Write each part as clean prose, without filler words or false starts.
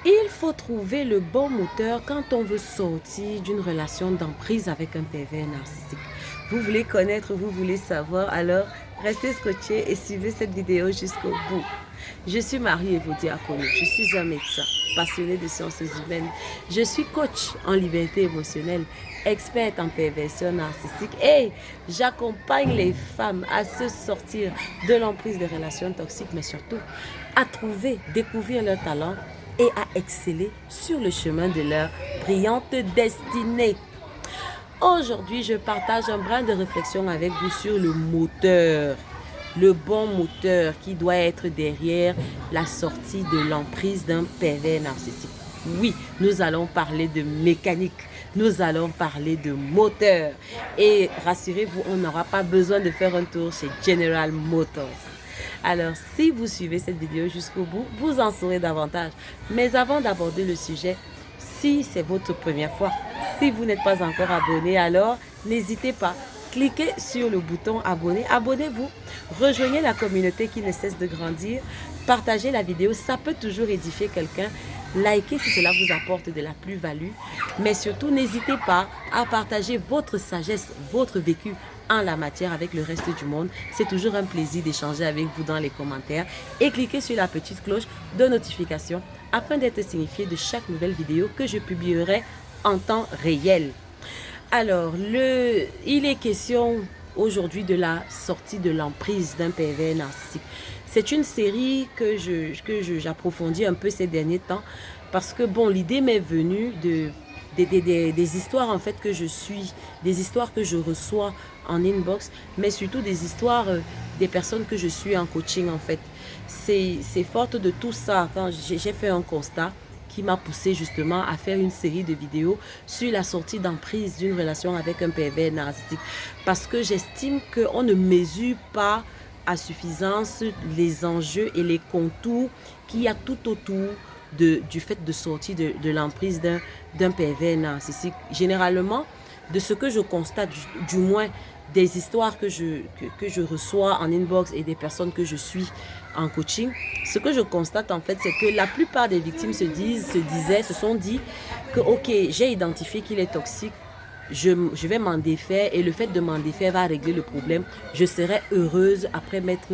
Il faut trouver le bon moteur quand on veut sortir d'une relation d'emprise avec un pervers narcissique. Vous voulez connaître, vous voulez savoir, alors restez scotchés et suivez cette vidéo jusqu'au bout. Je suis Marie-Evode Diakono, je suis un médecin passionné de sciences humaines. Je suis coach en liberté émotionnelle, experte en perversion narcissique et j'accompagne les femmes à se sortir de l'emprise des relations toxiques, mais surtout à trouver, découvrir leurs talents et à exceller sur le chemin de leur brillante destinée. Aujourd'hui, je partage un brin de réflexion avec vous sur le moteur, le bon moteur qui doit être derrière la sortie de l'emprise d'un pervers narcissique. Oui, nous allons parler de mécanique, nous allons parler de moteur. Et rassurez-vous, on n'aura pas besoin de faire un tour chez General Motors. Alors, si vous suivez cette vidéo jusqu'au bout, vous en saurez davantage. Mais avant d'aborder le sujet, si c'est votre première fois, si vous n'êtes pas encore abonné, alors n'hésitez pas. Cliquez sur le bouton abonner, abonnez-vous, rejoignez la communauté qui ne cesse de grandir, partagez la vidéo, ça peut toujours édifier quelqu'un, likez si cela vous apporte de la plus-value, mais surtout n'hésitez pas à partager votre sagesse, votre vécu en la matière avec le reste du monde. C'est toujours un plaisir d'échanger avec vous dans les commentaires et cliquez sur la petite cloche de notification afin d'être signifié de chaque nouvelle vidéo que je publierai en temps réel. Alors, il est question aujourd'hui de la sortie de l'emprise d'un pervers narcissique. C'est une série que j'approfondis un peu ces derniers temps parce que, bon, l'idée m'est venue des histoires en fait que je suis, des histoires que je reçois en inbox, mais surtout des histoires des personnes que je suis en coaching en fait. C'est forte de tout ça quand j'ai fait un constat qui m'a poussé justement à faire une série de vidéos sur la sortie d'emprise d'une relation avec un pervers narcissique. Parce que j'estime qu'on ne mesure pas à suffisance les enjeux et les contours qu'il y a tout autour du fait de sortir de l'emprise d'un pervers narcissique. Généralement, de ce que je constate, du moins des histoires que je reçois en inbox et des personnes que je suis en coaching, ce que je constate en fait, c'est que la plupart des victimes se sont dit que ok, j'ai identifié qu'il est toxique, je vais m'en défaire et le fait de m'en défaire va régler le problème. Je serai heureuse après m'être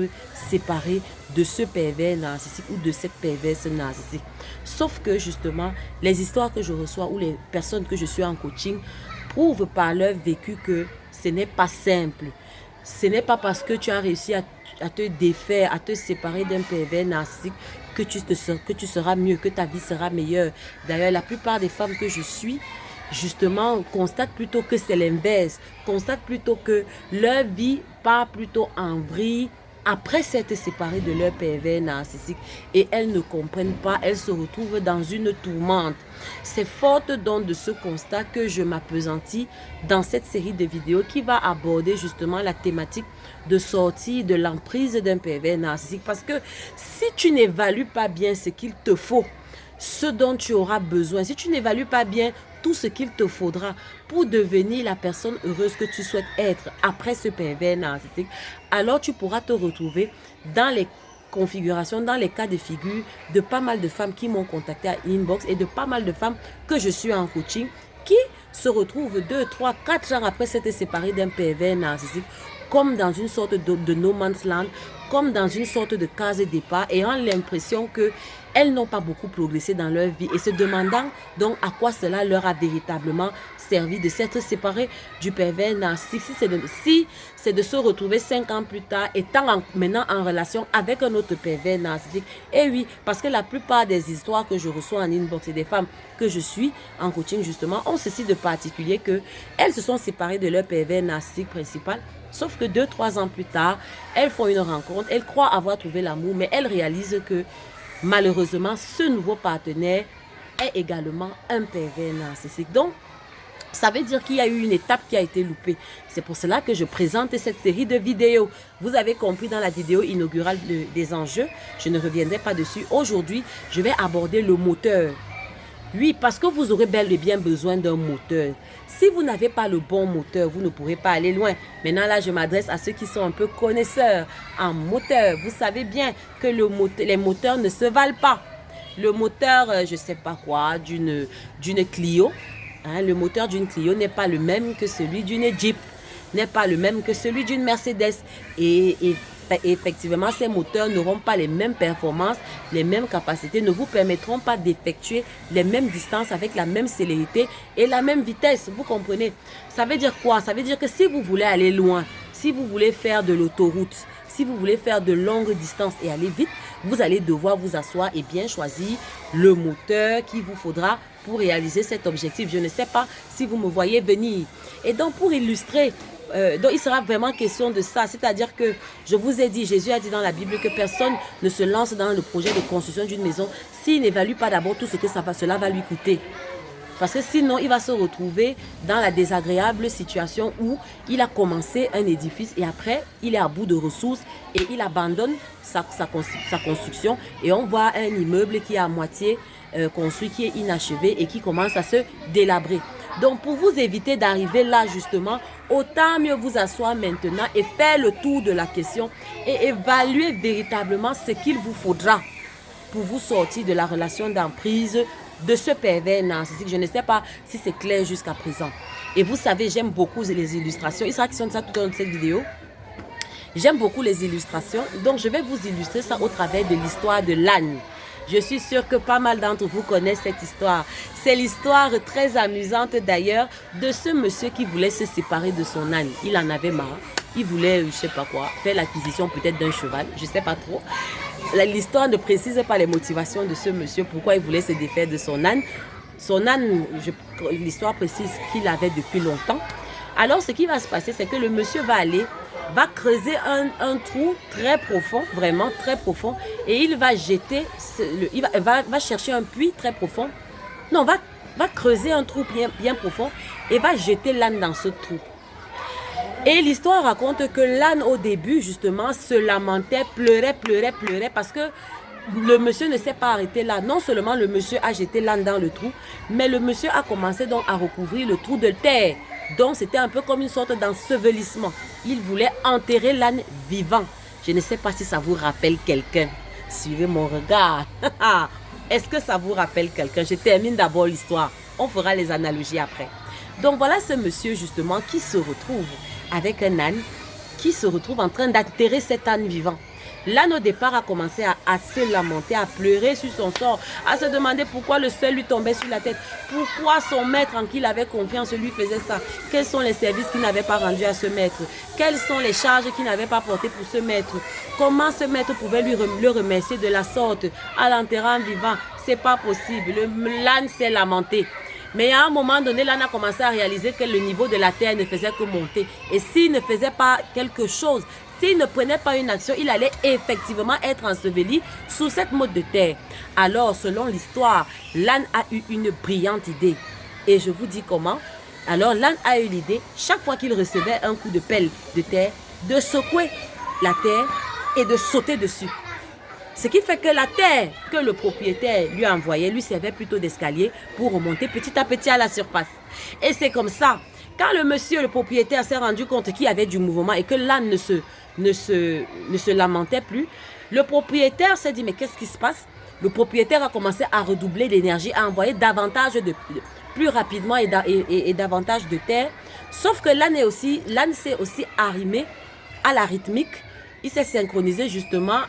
séparée de ce pervers narcissique ou de cette perverse narcissique. Sauf que justement, les histoires que je reçois ou les personnes que je suis en coaching prouvent par leur vécu que ce n'est pas simple. Ce n'est pas parce que tu as réussi à te défaire, à te séparer d'un pervers narcissique que tu seras mieux, que ta vie sera meilleure. D'ailleurs, la plupart des femmes que je suis, justement, constatent plutôt que c'est l'inverse. Constatent plutôt que leur vie part plutôt en vrille après s'être séparées de leur pervers narcissique. Et elles ne comprennent pas, elles se retrouvent dans une tourmente. C'est forte donc de ce constat que je m'appesantis dans cette série de vidéos qui va aborder justement la thématique de sortir de l'emprise d'un pervers narcissique. Parce que si tu n'évalues pas bien ce qu'il te faut, ce dont tu auras besoin, si tu n'évalues pas bien tout ce qu'il te faudra pour devenir la personne heureuse que tu souhaites être après ce pervers narcissique, alors tu pourras te retrouver dans les configurations, dans les cas de figure de pas mal de femmes qui m'ont contacté à inbox et de pas mal de femmes que je suis en coaching qui se retrouvent 2, 3, 4 ans après s'être séparées d'un pervers narcissique comme dans une sorte de no man's land, comme dans une sorte de case départ, ayant l'impression qu'elles n'ont pas beaucoup progressé dans leur vie et se demandant donc à quoi cela leur a véritablement servi de s'être séparées du pervers narcissique. Si c'est de se retrouver 5 ans plus tard, étant maintenant en relation avec un autre pervers narcissique. Et oui, parce que la plupart des histoires que je reçois en inbox et des femmes que je suis en coaching justement ont ceci de particulier qu'elles se sont séparées de leur pervers narcissique principal. Sauf que 2, 3 ans plus tard, elles font une rencontre, elles croient avoir trouvé l'amour, mais elles réalisent que malheureusement, ce nouveau partenaire est également un pervers narcissique. Donc, ça veut dire qu'il y a eu une étape qui a été loupée. C'est pour cela que je présente cette série de vidéos. Vous avez compris dans la vidéo inaugurale des enjeux, je ne reviendrai pas dessus. Aujourd'hui, je vais aborder le moteur. Oui, parce que vous aurez bel et bien besoin d'un moteur. Si vous n'avez pas le bon moteur, vous ne pourrez pas aller loin. Maintenant, là, je m'adresse à ceux qui sont un peu connaisseurs en moteur. Vous savez bien que les moteurs ne se valent pas. le moteur, je ne sais pas quoi, d'une Clio. Hein, le moteur d'une Clio n'est pas le même que celui d'une Jeep, n'est pas le même que celui d'une Mercedes. Et effectivement, ces moteurs n'auront pas les mêmes performances, les mêmes capacités, ne vous permettront pas d'effectuer les mêmes distances avec la même célérité et la même vitesse. Vous comprenez? Ça veut dire quoi? Ça veut dire que si vous voulez aller loin, si vous voulez faire de l'autoroute, si vous voulez faire de longues distances et aller vite, vous allez devoir vous asseoir et bien choisir le moteur qu'il vous faudra pour réaliser cet objectif. Je ne sais pas si vous me voyez venir. Et donc, pour illustrer, donc il sera vraiment question de ça. C'est-à-dire que, je vous ai dit, Jésus a dit dans la Bible que personne ne se lance dans le projet de construction d'une maison s'il n'évalue pas d'abord tout ce que cela va lui coûter. Parce que sinon, il va se retrouver dans la désagréable situation où il a commencé un édifice et après, il est à bout de ressources et il abandonne sa construction. Et on voit un immeuble qui est à moitié construit, qui est inachevé et qui commence à se délabrer. Donc, pour vous éviter d'arriver là, justement, autant mieux vous asseoir maintenant et faire le tour de la question et évaluer véritablement ce qu'il vous faudra pour vous sortir de la relation d'emprise de ce pervers narcissique. Je ne sais pas si c'est clair jusqu'à présent. Et vous savez, j'aime beaucoup les illustrations. Il sera question de ça tout au long de cette vidéo. J'aime beaucoup les illustrations. Donc, je vais vous illustrer ça au travers de l'histoire de l'âne. Je suis sûre que pas mal d'entre vous connaissent cette histoire. C'est l'histoire très amusante d'ailleurs de ce monsieur qui voulait se séparer de son âne. Il en avait marre. Il voulait, je ne sais pas quoi, faire l'acquisition peut-être d'un cheval. Je ne sais pas trop. L'histoire ne précise pas les motivations de ce monsieur, pourquoi il voulait se défaire de son âne. Son âne, l'histoire précise qu'il avait depuis longtemps. Alors, ce qui va se passer, c'est que le monsieur va creuser un trou très profond, vraiment très profond, et il va jeter, va chercher un puits très profond. Non, va creuser un trou bien profond et va jeter l'âne dans ce trou. Et l'histoire raconte que l'âne au début justement se lamentait, pleurait parce que le monsieur ne s'est pas arrêté là. Non seulement le monsieur a jeté l'âne dans le trou, mais le monsieur a commencé donc à recouvrir le trou de terre. Donc c'était un peu comme une sorte d'ensevelissement. Il voulait enterrer l'âne vivant. Je ne sais pas si ça vous rappelle quelqu'un. Suivez mon regard. Est-ce que ça vous rappelle quelqu'un? Je termine d'abord l'histoire. On fera les analogies après. Donc voilà ce monsieur justement qui se retrouve avec un âne, qui se retrouve en train d'enterrer cet âne vivant. L'âne au départ a commencé à se lamenter, à pleurer sur son sort, à se demander pourquoi le ciel lui tombait sur la tête, pourquoi son maître en qui il avait confiance lui faisait ça, quels sont les services qu'il n'avait pas rendus à ce maître, quelles sont les charges qu'il n'avait pas portées pour ce maître, comment ce maître pouvait le remercier de la sorte à l'enterrant vivant. C'est pas possible. L'âne s'est lamenté. Mais à un moment donné, l'âne a commencé à réaliser que le niveau de la terre ne faisait que monter. Et s'il ne faisait pas quelque chose, s'il ne prenait pas une action, il allait effectivement être enseveli sous cette motte de terre. Alors, selon l'histoire, l'âne a eu une brillante idée. Et je vous dis comment. Alors, l'âne a eu l'idée, chaque fois qu'il recevait un coup de pelle de terre, de secouer la terre et de sauter dessus. Ce qui fait que la terre que le propriétaire lui envoyait lui servait plutôt d'escalier pour remonter petit à petit à la surface. Et c'est comme ça, quand le propriétaire s'est rendu compte qu'il y avait du mouvement et que l'âne ne se lamentait plus, le propriétaire s'est dit mais qu'est-ce qui se passe? Le propriétaire a commencé à redoubler d'énergie, à envoyer davantage plus rapidement et davantage de terre. Sauf que l'âne s'est aussi arrimé à la rythmique. Il s'est synchronisé justement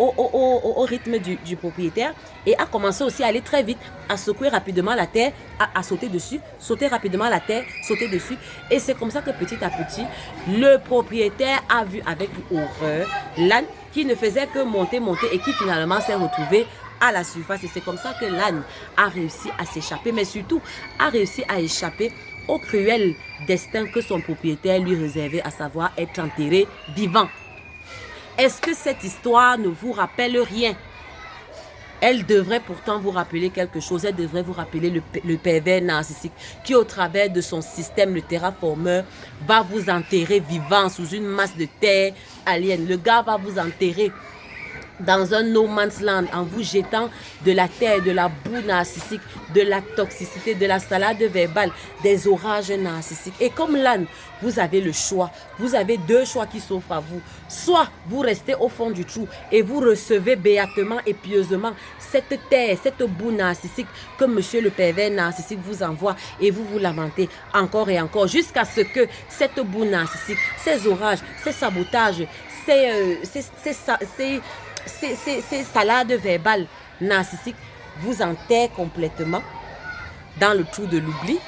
au rythme du propriétaire et a commencé aussi à aller très vite, à secouer rapidement la terre, à sauter dessus, sauter rapidement la terre, sauter dessus. Et c'est comme ça que petit à petit, le propriétaire a vu avec horreur l'âne qui ne faisait que monter et qui finalement s'est retrouvé à la surface. Et c'est comme ça que l'âne a réussi à s'échapper, mais surtout a réussi à échapper au cruel destin que son propriétaire lui réservait, à savoir être enterré vivant. Est-ce que cette histoire ne vous rappelle rien? Elle devrait pourtant vous rappeler quelque chose. Elle devrait vous rappeler le pervers narcissique qui, au travers de son système, le terraformeur, va vous enterrer vivant sous une masse de terre alien. Le gars va vous enterrer dans un no man's land en vous jetant de la terre, de la boue narcissique, de la toxicité, de la salade verbale, des orages narcissiques. Et comme l'âne, vous avez le choix. Vous avez deux choix qui s'offrent à vous. Soit vous restez au fond du trou et vous recevez béatement et pieusement cette terre, cette boue narcissique que monsieur le pervers narcissique vous envoie et vous vous lamentez encore et encore jusqu'à ce que cette boue narcissique, ces orages, ces sabotages, ces salades verbales narcissiques vous enterrent complètement dans le trou de l'oubli.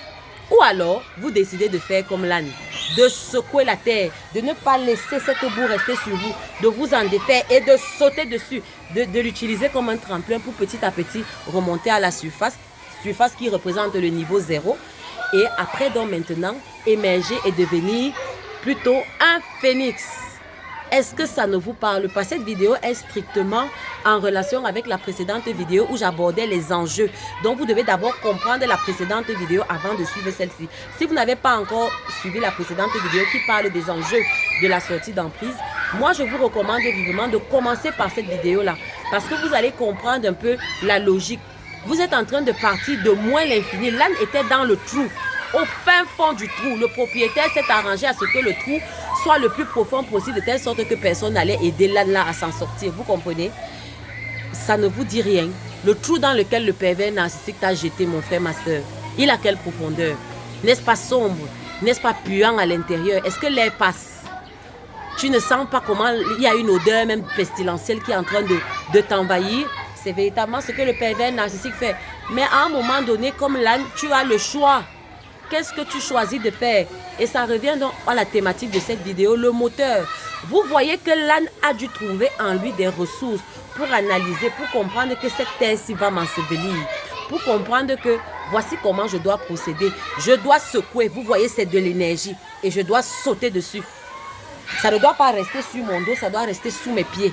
Ou alors, vous décidez de faire comme l'âne, de secouer la terre, de ne pas laisser cette boue rester sur vous, de vous en défaire et de sauter dessus, de l'utiliser comme un tremplin pour petit à petit remonter à la surface qui représente le niveau 0. Et après, donc maintenant, émerger et devenir plutôt un phénix. Est-ce que ça ne vous parle pas? Cette vidéo est strictement en relation avec la précédente vidéo où j'abordais les enjeux. Donc, vous devez d'abord comprendre la précédente vidéo avant de suivre celle-ci. Si vous n'avez pas encore suivi la précédente vidéo qui parle des enjeux de la sortie d'emprise, moi, je vous recommande vivement de commencer par cette vidéo-là. Parce que vous allez comprendre un peu la logique. Vous êtes en train de partir de moins l'infini. L'âne était dans le trou. Au fin fond du trou, le propriétaire s'est arrangé à ce que le trou soit le plus profond possible de telle sorte que personne n'allait aider l'âne là à s'en sortir. Vous comprenez? Ça ne vous dit rien. Le trou dans lequel le pervers narcissique t'a jeté, mon frère, ma soeur, il a quelle profondeur? N'est-ce pas sombre? N'est-ce pas puant à l'intérieur? Est-ce que l'air passe? Tu ne sens pas comment il y a une odeur même pestilentielle qui est en train de t'envahir? C'est véritablement ce que le pervers narcissique fait. Mais à un moment donné, comme l'âne, tu as le choix. Qu'est-ce que tu choisis de faire? Et ça revient donc à la thématique de cette vidéo, le moteur. Vous voyez que l'âne a dû trouver en lui des ressources pour analyser, pour comprendre que cette terre-ci va m'ensevelir. Pour comprendre que voici comment je dois procéder. Je dois secouer, vous voyez, c'est de l'énergie. Et je dois sauter dessus. Ça ne doit pas rester sur mon dos, ça doit rester sous mes pieds.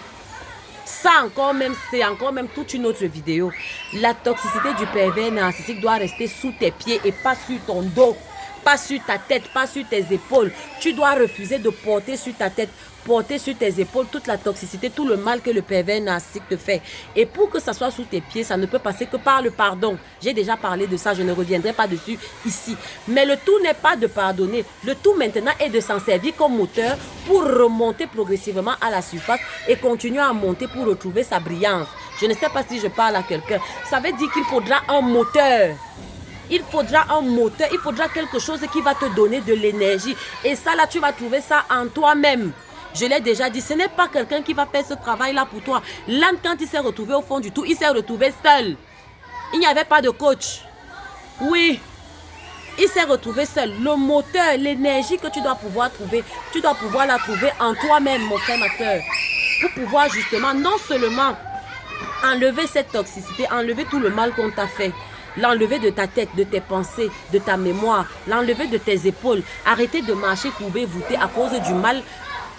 Ça encore même, c'est encore même toute une autre vidéo. La toxicité du pervers narcissique doit rester sous tes pieds et pas sur ton dos. Pas sur ta tête, pas sur tes épaules. Tu dois refuser de porter sur ta tête, porter sur tes épaules toute la toxicité, tout le mal que le pervers narcissique te fait. Et pour que ça soit sous tes pieds, ça ne peut passer que par le pardon. J'ai déjà parlé de ça, je ne reviendrai pas dessus ici. Mais le tout n'est pas de pardonner. Le tout maintenant est de s'en servir comme moteur pour remonter progressivement à la surface et continuer à monter pour retrouver sa brillance. Je ne sais pas si je parle à quelqu'un. Ça veut dire qu'il faudra un moteur. Il faudra un moteur, il faudra quelque chose qui va te donner de l'énergie. Et ça, là, tu vas trouver ça en toi-même. Je l'ai déjà dit, ce n'est pas quelqu'un qui va faire ce travail-là pour toi. L'âne, quand il s'est retrouvé au fond du tout, il s'est retrouvé seul. Il n'y avait pas de coach. Oui, il s'est retrouvé seul. Le moteur, l'énergie que tu dois pouvoir trouver, tu dois pouvoir la trouver en toi-même, mon frère, ma soeur. Pour pouvoir justement, non seulement enlever cette toxicité, enlever tout le mal qu'on t'a fait, l'enlever de ta tête, de tes pensées, de ta mémoire, l'enlever de tes épaules. Arrêter de marcher courbé, voûté à cause du mal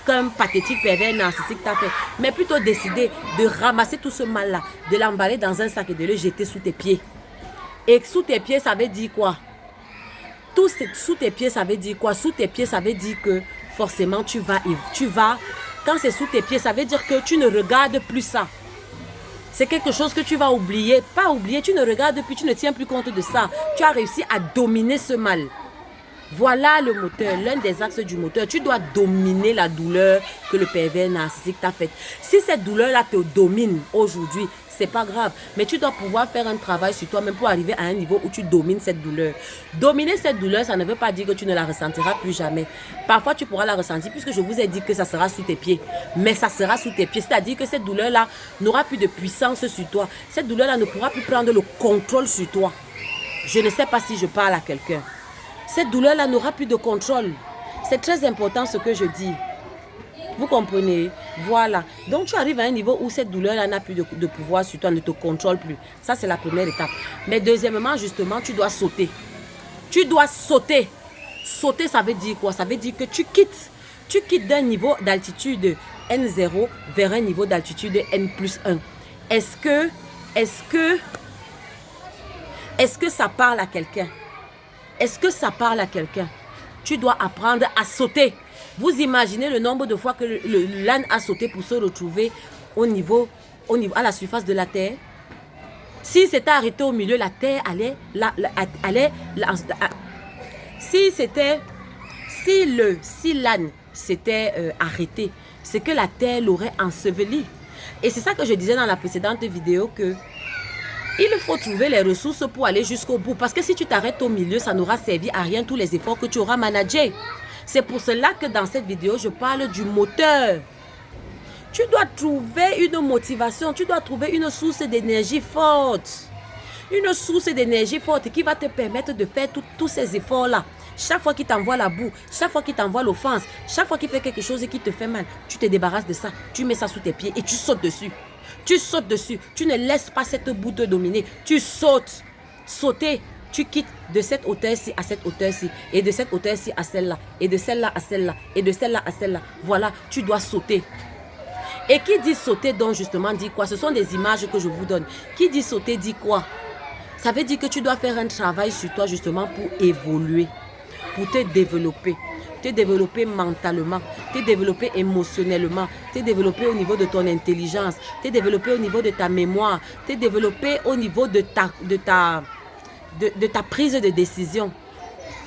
qu'un pathétique pervers narcissique t'a fait. Mais plutôt décider de ramasser tout ce mal-là, de l'emballer dans un sac et de le jeter sous tes pieds. Et sous tes pieds, ça veut dire quoi? Tout sous tes pieds, ça veut dire quoi? Sous tes pieds, ça veut dire que forcément tu vas, quand c'est sous tes pieds, ça veut dire que tu ne regardes plus ça. C'est quelque chose que tu vas oublier. Pas oublier, tu ne regardes plus, tu ne tiens plus compte de ça. Tu as réussi à dominer ce mal. Voilà le moteur, l'un des axes du moteur. Tu dois dominer la douleur que le pervers narcissique t'a faite. Si cette douleur-là te domine aujourd'hui, c'est pas grave. Mais tu dois pouvoir faire un travail sur toi-même pour arriver à un niveau où tu domines cette douleur. Dominer cette douleur, ça ne veut pas dire que tu ne la ressentiras plus jamais. Parfois, tu pourras la ressentir puisque je vous ai dit que ça sera sous tes pieds. Mais ça sera sous tes pieds. C'est-à-dire que cette douleur-là n'aura plus de puissance sur toi. Cette douleur-là ne pourra plus prendre le contrôle sur toi. Je ne sais pas si je parle à quelqu'un. Cette douleur-là n'aura plus de contrôle. C'est très important ce que je dis. Vous comprenez? Voilà. Donc, tu arrives à un niveau où cette douleur-là n'a plus de pouvoir sur toi, ne te contrôle plus. Ça, c'est la première étape. Mais deuxièmement, justement, tu dois sauter. Tu dois sauter. Sauter, ça veut dire quoi? Ça veut dire que tu quittes d'un niveau d'altitude N0 vers un niveau d'altitude N+1. Est-ce que ça parle à quelqu'un? Est-ce que ça parle à quelqu'un? Tu dois apprendre à sauter. Vous imaginez le nombre de fois que l'âne a sauté pour se retrouver au niveau à la surface de la terre? Si c'était arrêté au milieu, la terre allait... Si l'âne s'était arrêté, c'est que la terre l'aurait enseveli. Et c'est ça que je disais dans la précédente vidéo, que il faut trouver les ressources pour aller jusqu'au bout. Parce que si tu t'arrêtes au milieu, ça n'aura servi à rien tous les efforts que tu auras managés. C'est pour cela que dans cette vidéo, je parle du moteur. Tu dois trouver une motivation, tu dois trouver une source d'énergie forte. Une source d'énergie forte qui va te permettre de faire tous ces efforts-là. Chaque fois qu'il t'envoie la boue, chaque fois qu'il t'envoie l'offense, chaque fois qu'il fait quelque chose qui te fait mal, tu te débarrasses de ça, tu mets ça sous tes pieds et tu sautes dessus. Tu sautes dessus, tu ne laisses pas cette boue te dominer, tu sautes. Sauter, tu quittes de cette hauteur-ci à cette hauteur-ci, et de cette hauteur-ci à celle-là, et de celle-là à celle-là, et de celle-là à celle-là. Voilà, tu dois sauter. Et qui dit sauter donc justement dit quoi? Ce sont des images que je vous donne. Qui dit sauter dit quoi? Ça veut dire que tu dois faire un travail sur toi justement pour évoluer, pour te développer mentalement, te développer émotionnellement, te développer au niveau de ton intelligence, te développer au niveau de ta mémoire, te développer au niveau de ta prise de décision.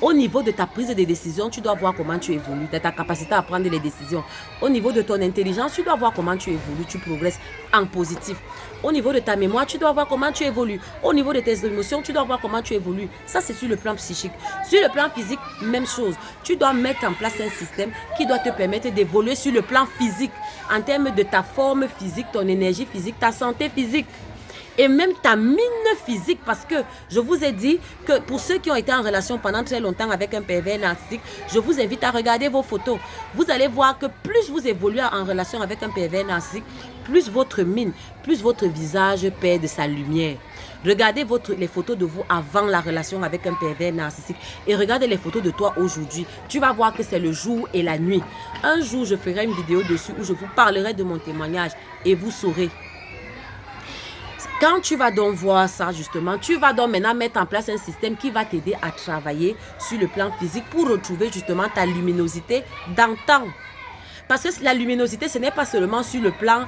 Au niveau de ta prise de décision, tu dois voir comment tu évolues, de ta capacité à prendre les décisions. Au niveau de ton intelligence, tu dois voir comment tu évolues, tu progresses en positif. Au niveau de ta mémoire, tu dois voir comment tu évolues. Au niveau de tes émotions, tu dois voir comment tu évolues. Ça, c'est sur le plan psychique. Sur le plan physique, même chose. Tu dois mettre en place un système qui doit te permettre d'évoluer sur le plan physique, en termes de ta forme physique, ton énergie physique, ta santé physique. Et même ta mine physique, parce que je vous ai dit que pour ceux qui ont été en relation pendant très longtemps avec un pervers narcissique, je vous invite à regarder vos photos. Vous allez voir que plus vous évoluez en relation avec un pervers narcissique, plus votre mine, plus votre visage perd de sa lumière. Regardez les photos de vous avant la relation avec un pervers narcissique et regardez les photos de toi aujourd'hui. Tu vas voir que c'est le jour et la nuit. Un jour, je ferai une vidéo dessus où je vous parlerai de mon témoignage et vous saurez. Quand tu vas donc voir ça justement, tu vas donc maintenant mettre en place un système qui va t'aider à travailler sur le plan physique pour retrouver justement ta luminosité d'antan. Parce que la luminosité, ce n'est pas seulement sur le plan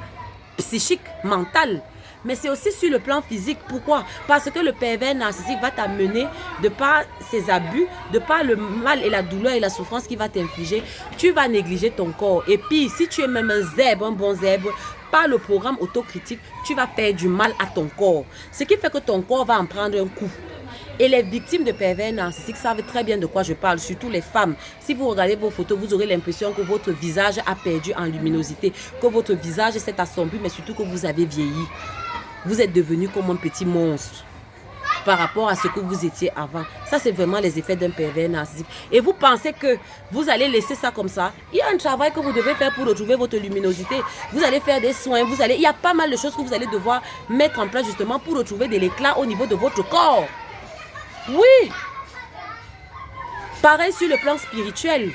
psychique, mental, mais c'est aussi sur le plan physique. Pourquoi? Parce que le pervers narcissique va t'amener, de par ses abus, de par le mal et la douleur et la souffrance qu'il va t'infliger, tu vas négliger ton corps. Et puis, si tu es même un zèbre, un bon zèbre, par le programme autocritique, tu vas faire du mal à ton corps. Ce qui fait que ton corps va en prendre un coup. Et les victimes de pervers narcissiques savent très bien de quoi je parle, surtout les femmes. Si vous regardez vos photos, vous aurez l'impression que votre visage a perdu en luminosité, que votre visage s'est assombri, mais surtout que vous avez vieilli. Vous êtes devenu comme un petit monstre par rapport à ce que vous étiez avant. Ça, c'est vraiment les effets d'un pervers narcissique. Et vous pensez que vous allez laisser ça comme ça? Il y a un travail que vous devez faire pour retrouver votre luminosité. Vous allez faire des soins. Il y a pas mal de choses que vous allez devoir mettre en place justement pour retrouver de l'éclat au niveau de votre corps. Oui! Pareil sur le plan spirituel.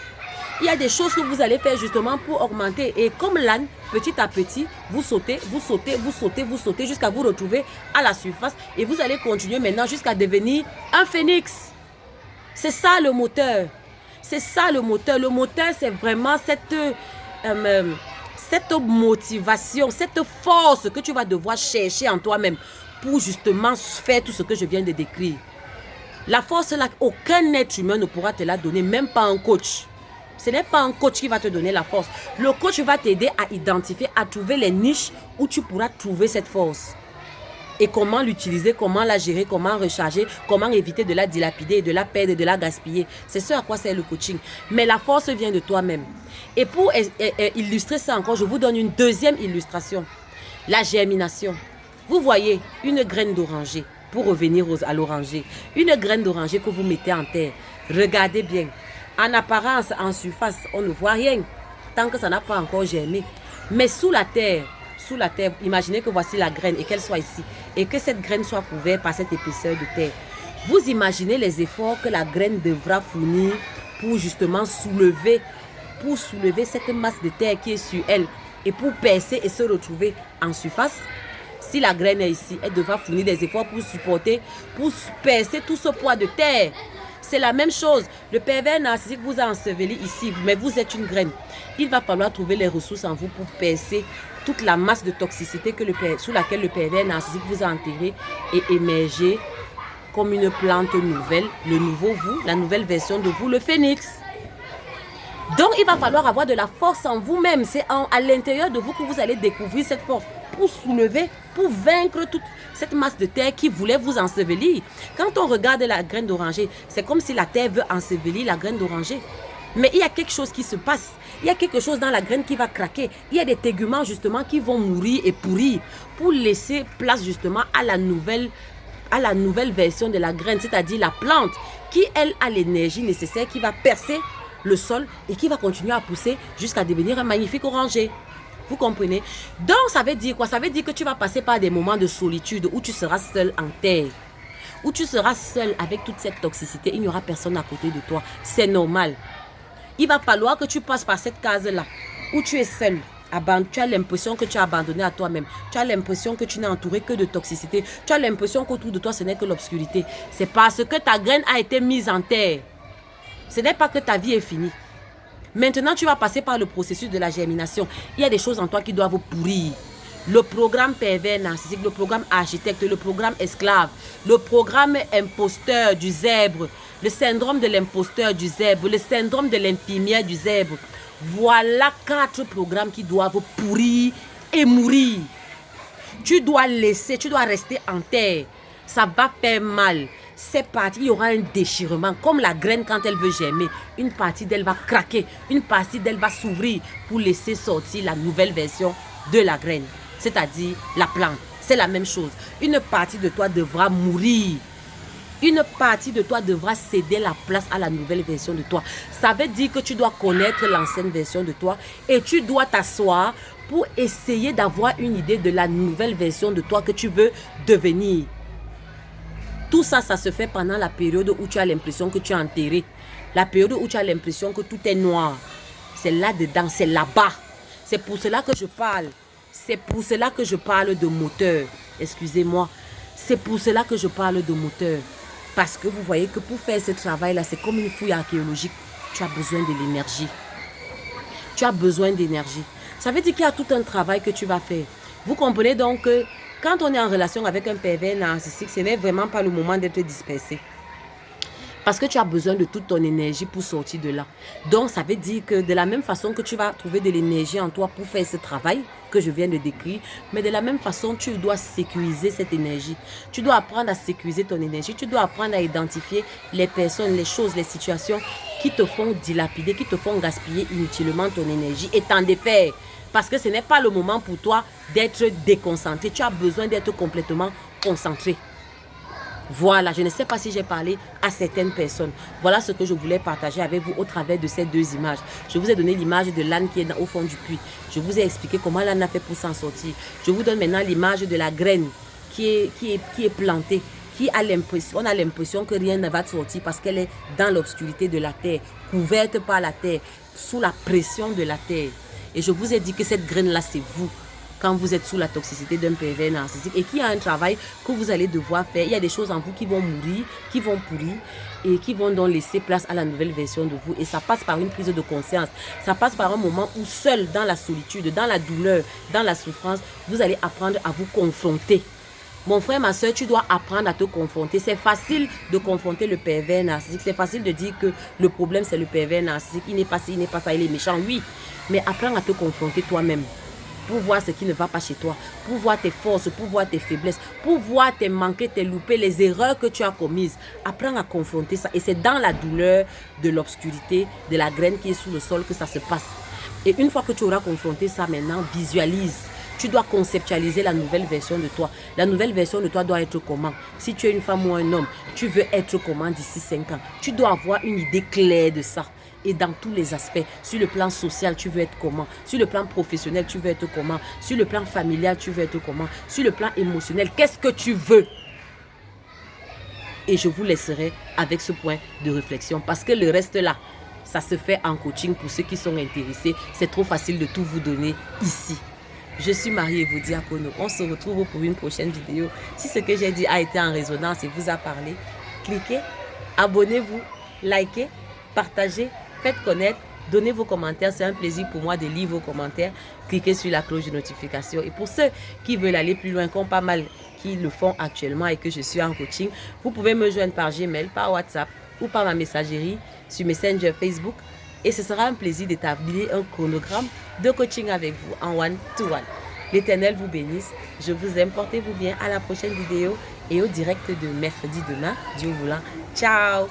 Il y a des choses que vous allez faire justement pour augmenter. Et comme l'âne, petit à petit, vous sautez, vous sautez, vous sautez, vous sautez jusqu'à vous retrouver à la surface. Et vous allez continuer maintenant jusqu'à devenir un phénix. C'est ça le moteur. C'est ça le moteur. Le moteur, c'est vraiment cette motivation, cette force que tu vas devoir chercher en toi-même pour justement faire tout ce que je viens de décrire. La force là, aucun être humain ne pourra te la donner, même pas un coach. Ce n'est pas un coach qui va te donner la force. Le coach va t'aider à identifier, à trouver les niches où tu pourras trouver cette force. Et comment l'utiliser, comment la gérer, comment recharger, comment éviter de la dilapider, de la perdre, de la gaspiller. C'est ce à quoi sert le coaching. Mais la force vient de toi-même. Et pour illustrer ça encore, je vous donne une deuxième illustration. La germination. Vous voyez une graine d'oranger, pour revenir à l'oranger. Une graine d'oranger que vous mettez en terre. Regardez bien. En apparence, en surface, on ne voit rien tant que ça n'a pas encore germé. Mais sous la terre, imaginez que voici la graine et qu'elle soit ici. Et que cette graine soit couverte par cette épaisseur de terre. Vous imaginez les efforts que la graine devra fournir pour justement soulever cette masse de terre qui est sur elle. Et pour percer et se retrouver en surface. Si la graine est ici, elle devra fournir des efforts pour supporter, pour percer tout ce poids de terre. C'est la même chose. Le pervers narcissique vous a enseveli ici, mais vous êtes une graine. Il va falloir trouver les ressources en vous pour percer toute la masse de toxicité que sous laquelle le pervers narcissique vous a enterré et émergé comme une plante nouvelle, le nouveau vous, la nouvelle version de vous, le phénix. Donc, il va falloir avoir de la force en vous-même. C'est à l'intérieur de vous que vous allez découvrir cette force pour soulever, pour vaincre toute cette masse de terre qui voulait vous ensevelir. Quand on regarde la graine d'oranger, c'est comme si la terre veut ensevelir la graine d'oranger. Mais il y a quelque chose qui se passe. Il y a quelque chose dans la graine qui va craquer. Il y a des téguments justement qui vont mourir et pourrir pour laisser place justement à la nouvelle version de la graine, c'est-à-dire la plante qui, elle, a l'énergie nécessaire, qui va percer le sol et qui va continuer à pousser jusqu'à devenir un magnifique oranger. Vous comprenez? Donc, ça veut dire quoi? Ça veut dire que tu vas passer par des moments de solitude où tu seras seul en terre, où tu seras seul avec toute cette toxicité. Il n'y aura personne à côté de toi. C'est normal. Il va falloir que tu passes par cette case-là où tu es seul. Tu as l'impression que tu as abandonné à toi-même. Tu as l'impression que tu n'es entouré que de toxicité. Tu as l'impression qu'autour de toi, ce n'est que l'obscurité. C'est parce que ta graine a été mise en terre. Ce n'est pas que ta vie est finie. Maintenant, tu vas passer par le processus de la germination. Il y a des choses en toi qui doivent pourrir. Le programme pervers narcissique, le programme architecte, le programme esclave, le programme imposteur du zèbre, le syndrome de l'imposteur du zèbre, le syndrome de l'infirmière du zèbre. Voilà 4 programmes qui doivent pourrir et mourir. Tu dois laisser, tu dois rester en terre. Ça va faire mal. C'est parti, il y aura un déchirement. Comme la graine quand elle veut germer. Une partie d'elle va craquer. Une partie d'elle va s'ouvrir pour laisser sortir la nouvelle version de la graine. C'est-à-dire la plante. C'est la même chose. Une partie de toi devra mourir. Une partie de toi devra céder la place à la nouvelle version de toi. Ça veut dire que tu dois connaître l'ancienne version de toi et tu dois t'asseoir pour essayer d'avoir une idée de la nouvelle version de toi que tu veux devenir. Tout ça, ça se fait pendant la période où tu as l'impression que tu es enterré. La période où tu as l'impression que tout est noir. C'est là-dedans, c'est là-bas. C'est pour cela que je parle. C'est pour cela que je parle de moteur. Excusez-moi. C'est pour cela que je parle de moteur. Parce que vous voyez que pour faire ce travail-là, c'est comme une fouille archéologique. Tu as besoin de l'énergie. Tu as besoin d'énergie. Ça veut dire qu'il y a tout un travail que tu vas faire. Vous comprenez donc que quand on est en relation avec un pervers narcissique, ce n'est vraiment pas le moment d'être dispersé. Parce que tu as besoin de toute ton énergie pour sortir de là. Donc, ça veut dire que de la même façon que tu vas trouver de l'énergie en toi pour faire ce travail que je viens de décrire, mais de la même façon, tu dois sécuriser cette énergie. Tu dois apprendre à sécuriser ton énergie. Tu dois apprendre à identifier les personnes, les choses, les situations qui te font dilapider, qui te font gaspiller inutilement ton énergie et t'en défaire. Parce que ce n'est pas le moment pour toi d'être déconcentré. Tu as besoin d'être complètement concentré. Voilà, je ne sais pas si j'ai parlé à certaines personnes. Voilà ce que je voulais partager avec vous au travers de ces 2 images. Je vous ai donné l'image de l'âne qui est au fond du puits. Je vous ai expliqué comment l'âne a fait pour s'en sortir. Je vous donne maintenant l'image de la graine qui est plantée. On a l'impression que rien ne va sortir parce qu'elle est dans l'obscurité de la terre, couverte par la terre, sous la pression de la terre. Et je vous ai dit que cette graine-là, c'est vous. Quand vous êtes sous la toxicité d'un pervers narcissique et qu'il y a un travail que vous allez devoir faire. Il y a des choses en vous qui vont mourir, qui vont pourrir et qui vont donc laisser place à la nouvelle version de vous. Et ça passe par une prise de conscience. Ça passe par un moment où seul, dans la solitude, dans la douleur, dans la souffrance, vous allez apprendre à vous confronter. Mon frère, ma soeur, tu dois apprendre à te confronter. C'est facile de confronter le pervers narcissique. C'est facile de dire que le problème, c'est le pervers narcissique. Il n'est pas ci, il n'est pas ça, il est méchant. Oui, mais apprends à te confronter toi-même. Pour voir ce qui ne va pas chez toi, pour voir tes forces, pour voir tes faiblesses, pour voir tes manqués, tes loupés, les erreurs que tu as commises. Apprends à confronter ça. Et c'est dans la douleur de l'obscurité, de la graine qui est sous le sol que ça se passe. Et une fois que tu auras confronté ça maintenant, visualise. Tu dois conceptualiser la nouvelle version de toi. La nouvelle version de toi doit être comment? Si tu es une femme ou un homme, tu veux être comment d'ici 5 ans? Tu dois avoir une idée claire de ça. Et dans tous les aspects, sur le plan social, tu veux être comment? Sur le plan professionnel, tu veux être comment? Sur le plan familial, tu veux être comment? Sur le plan émotionnel, qu'est-ce que tu veux? Et je vous laisserai avec ce point de réflexion. Parce que le reste là, ça se fait en coaching pour ceux qui sont intéressés. C'est trop facile de tout vous donner ici. Je suis Marie Evoudia Kono. On se retrouve pour une prochaine vidéo. Si ce que j'ai dit a été en résonance et vous a parlé, cliquez, abonnez-vous, likez, partagez. Faites connaître Donnez vos commentaires, c'est un plaisir pour moi de lire vos commentaires. Cliquez sur la cloche de notification. Et pour ceux qui veulent aller plus loin, comme pas mal qui le font actuellement et que je suis en coaching, vous pouvez me joindre par Gmail, par WhatsApp ou par ma messagerie sur Messenger Facebook. Et ce sera un plaisir d'établir un chronogramme de coaching avec vous en one-to-one. L'Éternel vous bénisse. Je vous aime. Portez-vous bien. À la prochaine vidéo et au direct de mercredi demain. Dieu voulant. Ciao!